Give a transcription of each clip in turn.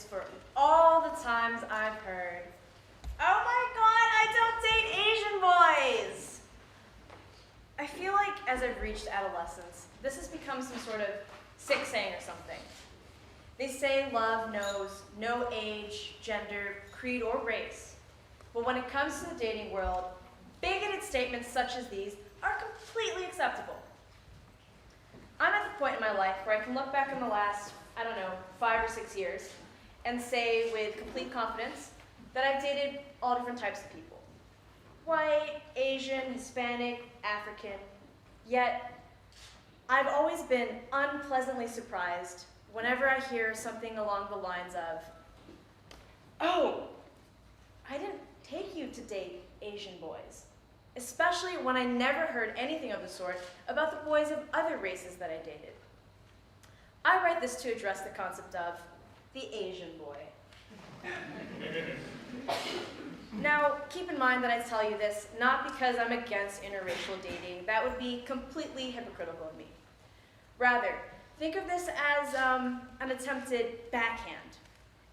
is for all the times I've heard, "Oh my God, I don't date Asian boys!" I feel like as I've reached adolescence, this has become some sort of sick saying or something. They say love knows no age, gender, creed, or race. But when it comes to the dating world, bigoted statements such as these are completely acceptable. I'm at the point in my life where I can look back on the last, 5 or 6 years and say with complete confidence that I've dated all different types of people. White, Asian, Hispanic, African. Yet, I've always been unpleasantly surprised whenever I hear something along the lines of, "Oh, I didn't take you to date Asian boys," especially when I never heard anything of the sort about the boys of other races that I dated. I write this to address the concept of the Asian boy. Now, keep in mind that I tell you this not because I'm against interracial dating. That would be completely hypocritical of me. Rather, think of this as an attempted backhand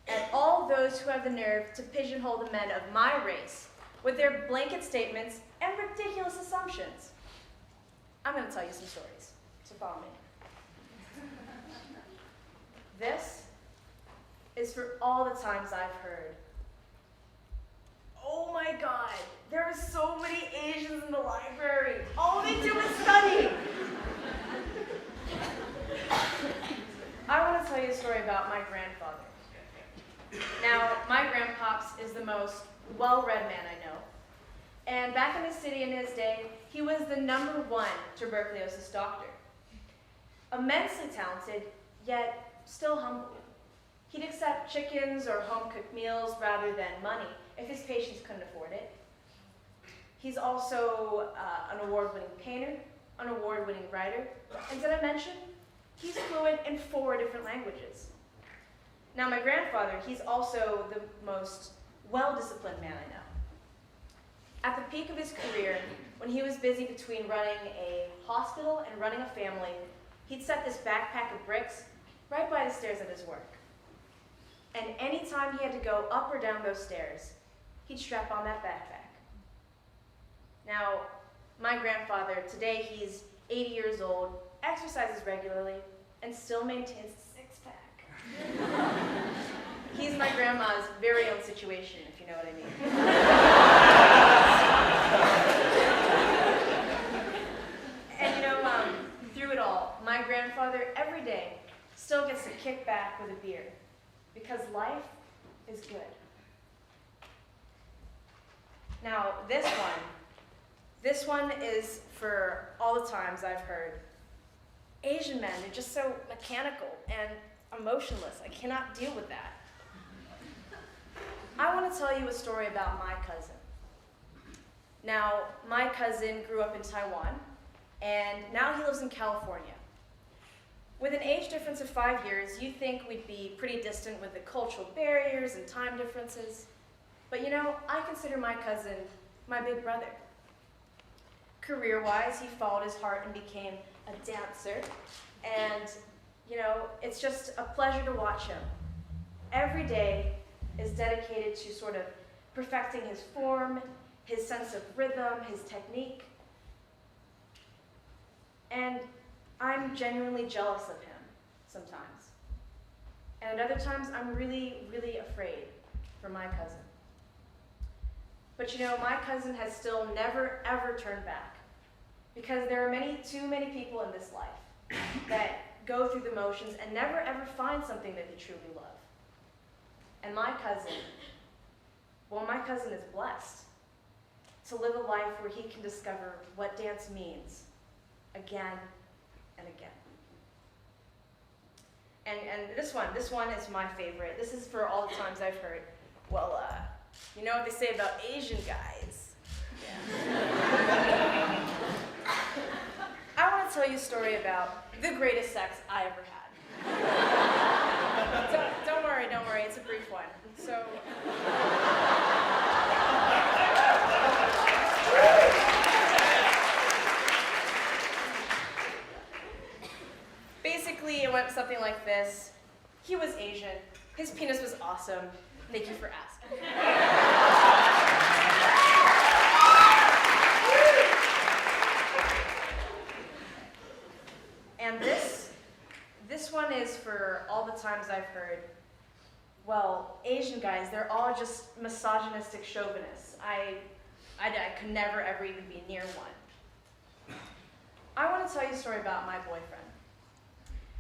at all those who have the nerve to pigeonhole the men of my race with their blanket statements and ridiculous assumptions. I'm going to tell you some stories, so follow me. This is for all the times I've heard, "Oh my God, there are so many Asians in the library. All they do is study." I want to tell you a story about my grandfather. Now, my grandpops is the most well-read man I know. And back in the city in his day, he was the #1 tuberculosis doctor. Immensely talented, yet still humble. He'd accept chickens or home-cooked meals rather than money if his patients couldn't afford it. He's also an award-winning painter, an award-winning writer, and did I mention, he's fluent in 4 different languages. Now, my grandfather, he's also the most well-disciplined man I know. At the peak of his career, when he was busy between running a hospital and running a family, he'd set this backpack of bricks right by the stairs at his work. And anytime he had to go up or down those stairs, he'd strap on that backpack. Now, my grandfather, today he's 80 years old, exercises regularly, and still maintains a six-pack. He's my grandma's very own situation, if you know what I mean. And through it all, my grandfather every day still gets to kick back with a beer because life is good. Now, this one is for all the times I've heard, "Asian men are just so mechanical and emotionless. I cannot deal with that." I want to tell you a story about my cousin. Now, my cousin grew up in Taiwan, and now he lives in California. With an age difference of 5 years, you'd think we'd be pretty distant with the cultural barriers and time differences. But I consider my cousin my big brother. Career-wise, he followed his heart and became a dancer. And, it's just a pleasure to watch him. Every day is dedicated to sort of perfecting his form, his sense of rhythm, his technique. And I'm genuinely jealous of him sometimes. And at other times, I'm really, really afraid for my cousin. But my cousin has still never, ever turned back. Because there are too many people in this life that go through the motions and never, ever find something that they truly love. And my cousin is blessed to live a life where he can discover what dance means again and again. And this one is my favorite. This is for all the times I've heard, "Well, you know what they say about Asian guys?" Yeah. I want to tell you a story about the greatest sex I ever had. Don't worry, it's a brief one. So, basically, it went something like this. He was Asian, His penis was awesome. Thank you for asking. And this one is for all the times I've heard, well, Asian guys, they're all just misogynistic chauvinists. I could never ever even be near one. I want to tell you a story about my boyfriend.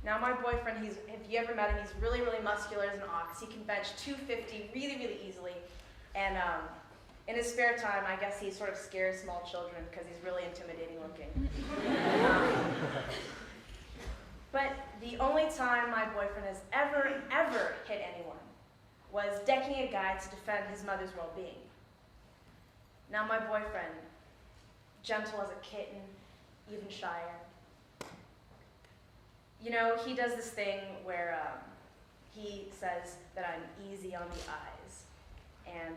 Now my boyfriend, if you ever met him, he's really, really muscular as an ox. He can bench 250 really, really easily. And in his spare time, I guess he sort of scares small children because he's really intimidating looking. But the only time my boyfriend has ever hit anyone was decking a guy to defend his mother's well-being. Now my boyfriend, gentle as a kitten, even shyer. You know, he does this thing where he says that I'm easy on the eyes. And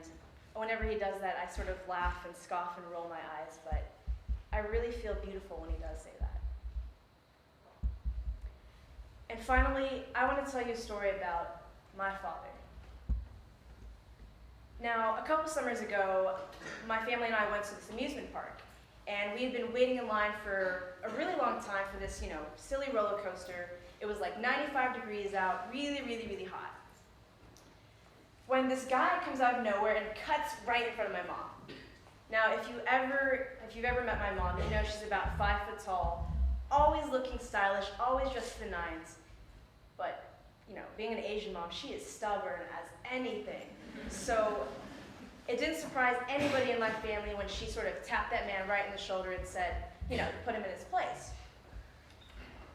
whenever he does that, I sort of laugh and scoff and roll my eyes, but I really feel beautiful when he does say that. And finally, I want to tell you a story about my father. Now, a couple summers ago, my family and I went to this amusement park, and we had been waiting in line for a really long time for this, silly roller coaster. It was like 95 degrees out, really, really, really hot. When this guy comes out of nowhere and cuts right in front of my mom. Now, if you've ever met my mom, you know she's about 5 foot tall, always looking stylish, always dressed to the nines. But, being an Asian mom, she is stubborn as anything. So it didn't surprise anybody in my family when she sort of tapped that man right in the shoulder and said, put him in his place.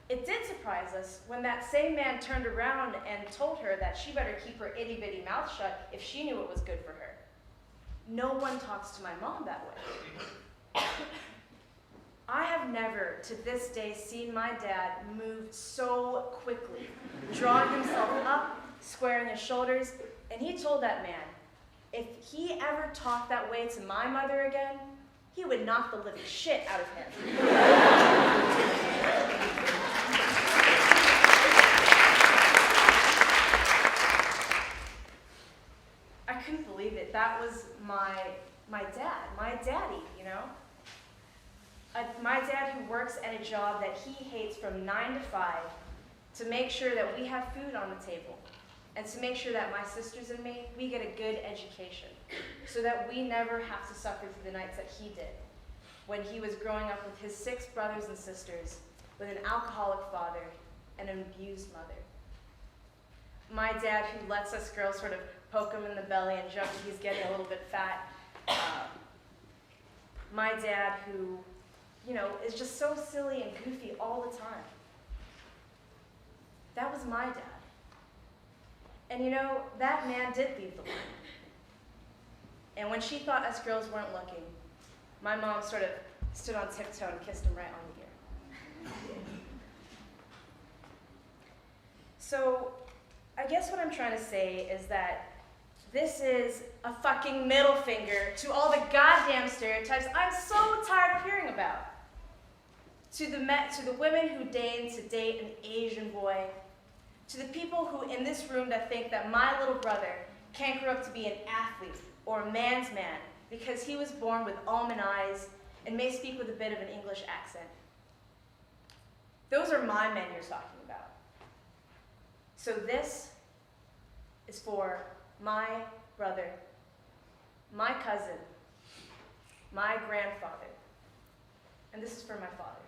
It did surprise us when that same man turned around and told her that she better keep her itty-bitty mouth shut if she knew what was good for her. No one talks to my mom that way. I have never, to this day, seen my dad move so quickly, drawing himself up, squaring his shoulders, and he told that man, if he ever talked that way to my mother again, he would knock the living shit out of him. I couldn't believe it. That was my dad, my daddy, my dad who works at a job that he hates from 9 to 5 to make sure that we have food on the table and to make sure that my sisters and me, we get a good education so that we never have to suffer through the nights that he did when he was growing up with his 6 brothers and sisters, with an alcoholic father and an abused mother. My dad who lets us girls sort of poke him in the belly and joke that he's getting a little bit fat. My dad who, is just so silly and goofy all the time. That was my dad. And that man did leave the line. And when she thought us girls weren't looking, my mom sort of stood on tiptoe and kissed him right on the ear. So, I guess what I'm trying to say is that this is a fucking middle finger to all the goddamn stereotypes I'm so tired of hearing about. To the women who deign to date an Asian boy, to the people who in this room that think that my little brother can't grow up to be an athlete or a man's man because he was born with almond eyes and may speak with a bit of an English accent. Those are my men you're talking about. So this is for my brother, my cousin, my grandfather, and this is for my father.